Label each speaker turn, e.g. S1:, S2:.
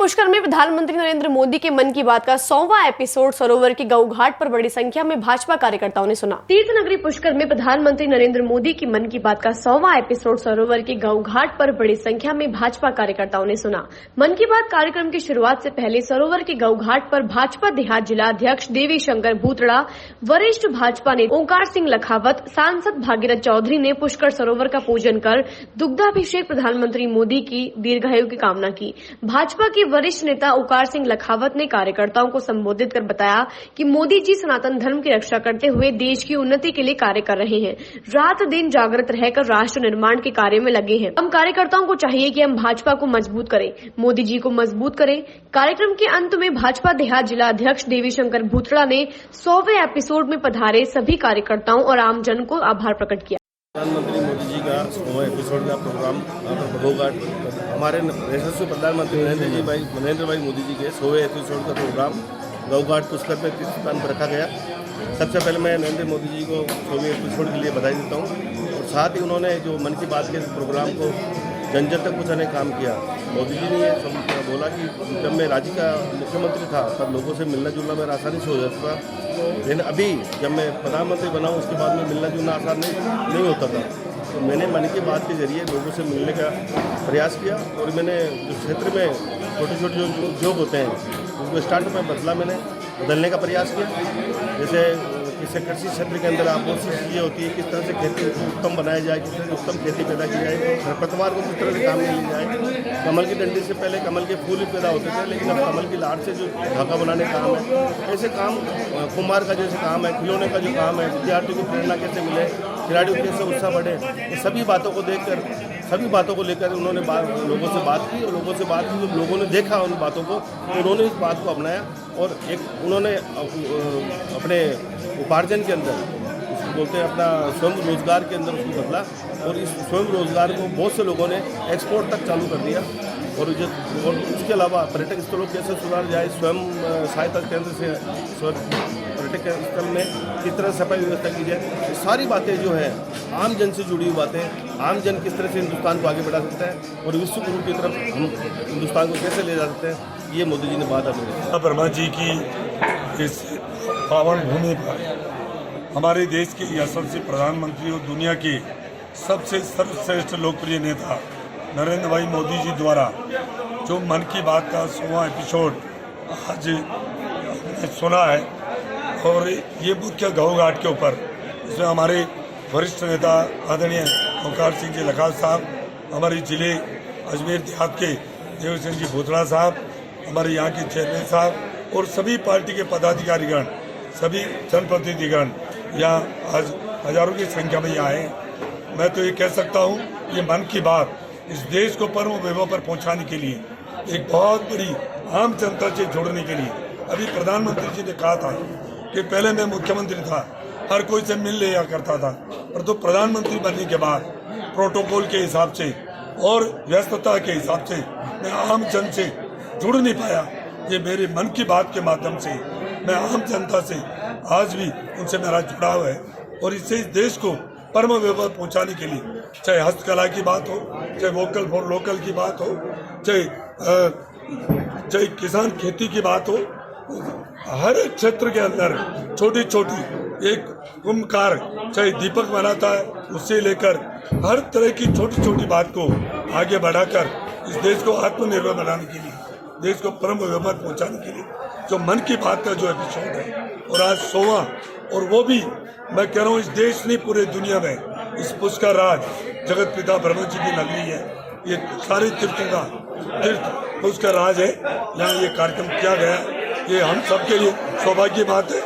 S1: पुष्कर में प्रधानमंत्री नरेंद्र मोदी के मन की बात का 100वां एपिसोड सरोवर के गऊ घाट पर बड़ी संख्या में भाजपा कार्यकर्ताओं ने सुना। तीर्थ नगरी पुष्कर में प्रधानमंत्री नरेंद्र मोदी की मन की बात का 100वां एपिसोड सरोवर के गऊ घाट पर बड़ी संख्या में भाजपा कार्यकर्ताओं ने सुना। मन की बात कार्यक्रम की शुरुआत से पहले सरोवर के गऊ घाट पर भाजपा देहात जिला अध्यक्ष देवी शंकर भूतड़ा, वरिष्ठ भाजपा नेता ओंकार सिंह लखावत, सांसद भागीरथ चौधरी ने पुष्कर सरोवर का पूजन कर दुग्धाभिषेक प्रधानमंत्री मोदी की दीर्घायु की कामना की। भाजपा के वरिष्ठ नेता ओंकार सिंह लखावत ने कार्यकर्ताओं को संबोधित कर बताया कि मोदी जी सनातन धर्म की रक्षा करते हुए देश की उन्नति के लिए कार्य कर रहे हैं। रात दिन जागृत रहकर राष्ट्र निर्माण के कार्य में लगे हैं। हम कार्यकर्ताओं को चाहिए कि हम भाजपा को मजबूत करें, मोदी जी को मजबूत करें। कार्यक्रम के अंत में भाजपा देहात जिला अध्यक्ष देवी शंकर भूतड़ा ने 100वें एपिसोड में पधारे सभी कार्यकर्ताओं और आमजन को आभार प्रकट किया।
S2: प्रधानमंत्री मोदी जी का 100वां एपिसोड का प्रोग्राम होगा। हमारे यशस्वी प्रधानमंत्री नरेंद्र भाई मोदी जी के 100वें एपिसोड का प्रोग्राम गौघाट पुष्कर में तीर्थ स्थान पर रखा गया। सबसे पहले मैं नरेंद्र मोदी जी को 100वें एपिसोड के लिए बधाई देता हूँ और साथ ही उन्होंने जो मन की बात के प्रोग्राम को जन जन तक पहुँचाने का काम किया। मोदी जी ने बोला कि जब मैं राज्य का मुख्यमंत्री था तब लोगों से मिलना जुलना मेरा आसानी से हो जाता था, लेकिन अभी जब मैं प्रधानमंत्री बना उसके बाद में मिलना जुलना आसान नहीं होता था। तो मैंने मन की बात के जरिए लोगों से मिलने का प्रयास किया और मैंने जो क्षेत्र में छोटे छोटे जो उद्योग होते हैं उनको स्टार्टअप में बदलने का प्रयास किया। जैसे किसी कृषि क्षेत्र के अंदर आप बहुत सी चीज़ें होती है, किस तरह से खेती उत्तम बनाया जाए, किस तरह से उत्तम खेती पैदा की जाए, खरपतवार को किस तरह से काम में ली जाए। कमल की डंडी से पहले कमल के फूल ही पैदा होते थे, लेकिन अब कमल की लाट से जो धागा बनाने का काम है, ऐसे काम कुम्हार का जैसे काम है, खिलौने का जो काम है, विद्यार्थियों को प्रेरणा कैसे मिले, खिलाड़ियों को कैसे उत्साह बढ़े, ये सभी बातों को देखकर सभी बातों को लेकर उन्होंने लोगों से बात की और लोगों से बात की तो लोगों ने देखा उन बातों को, तो उन्होंने इस बात को अपनाया और एक उन्होंने अपने उपार्जन के अंदर उसको बोलते हैं अपना स्वयं रोजगार के अंदर उसको बदला और इस स्वयं रोजगार को बहुत से लोगों ने एक्सपोर्ट तक चालू कर दिया। और उसके अलावा पर्यटक स्थलों कैसे सुधार जाए, स्वयं सहायता केंद्र से पर्यटक स्थल में किस तरह सफाई व्यवस्था की जाए, सारी बातें जो है आम जन से जुड़ी हुई बातें, आम जन किस तरह से हिंदुस्तान को आगे बढ़ा सकता है और विश्व गुरु की तरफ हम हिंदुस्तान को कैसे ले जा सकते हैं, ये मोदी जी ने बात अपनी
S3: ब्रह्मा जी की इस पावन भूमि पर हमारे देश के यशस्वी प्रधानमंत्री और दुनिया के सबसे सर्वश्रेष्ठ लोकप्रिय नेता नरेंद्र भाई मोदी जी द्वारा जो मन की बात का 100वां एपिसोड आज सुना है और ये मुख्य गऊ घाट के ऊपर इसमें हमारे वरिष्ठ नेता आदरणीय ओंकार सिंह जी लखावत साहब, हमारे जिले अजमेर देहात के देवी सिंह जी भूतड़ा साहब, हमारे यहाँ के चेयरमैन साहब और सभी पार्टी के पदाधिकारीगण, सभी जनप्रतिनिधिगण यहाँ आज हजारों की संख्या में यहाँ आए। मैं तो ये कह सकता हूँ ये मन की बात इस देश को परम वैभव पर पहुँचाने के लिए, एक बहुत बड़ी आम जनता से जोड़ने के लिए, अभी प्रधानमंत्री जी ने कहा था कि पहले मैं मुख्यमंत्री था, हर कोई से मिल लिया करता था, पर तो प्रधानमंत्री बनने के बाद प्रोटोकॉल के हिसाब से और व्यस्तता के हिसाब से मैं आम जन से जुड़ नहीं पाया। ये मेरे मन की बात के माध्यम से मैं आम जनता से आज भी उनसे मेरा जुड़ाव है और इससे इस देश को परम वैभव पहुंचाने के लिए, चाहे हस्तकला की बात हो, चाहे वोकल फॉर लोकल की बात हो, चाहे किसान खेती की बात हो, हर एक क्षेत्र के अंदर छोटी छोटी एक कुंभकार चाहे दीपक बनाता है उससे लेकर हर तरह की छोटी छोटी बात को आगे बढ़ाकर इस देश को आत्मनिर्भर बनाने के लिए, देश को परम वैभव पहुंचाने के लिए जो मन की बात का जो एपिसोड है और आज 100वां, और वो भी मैं कह रहा हूँ इस देश नहीं पूरे दुनिया में इस पुष्कर राज जगत पिता ब्रह्मा जी की नगरी है, ये सारे तीर्थों का तीर्थ पुष्कर राज है, यहाँ ये कार्यक्रम किया गया, ये हम सबके लिए सौभाग्य की बात है।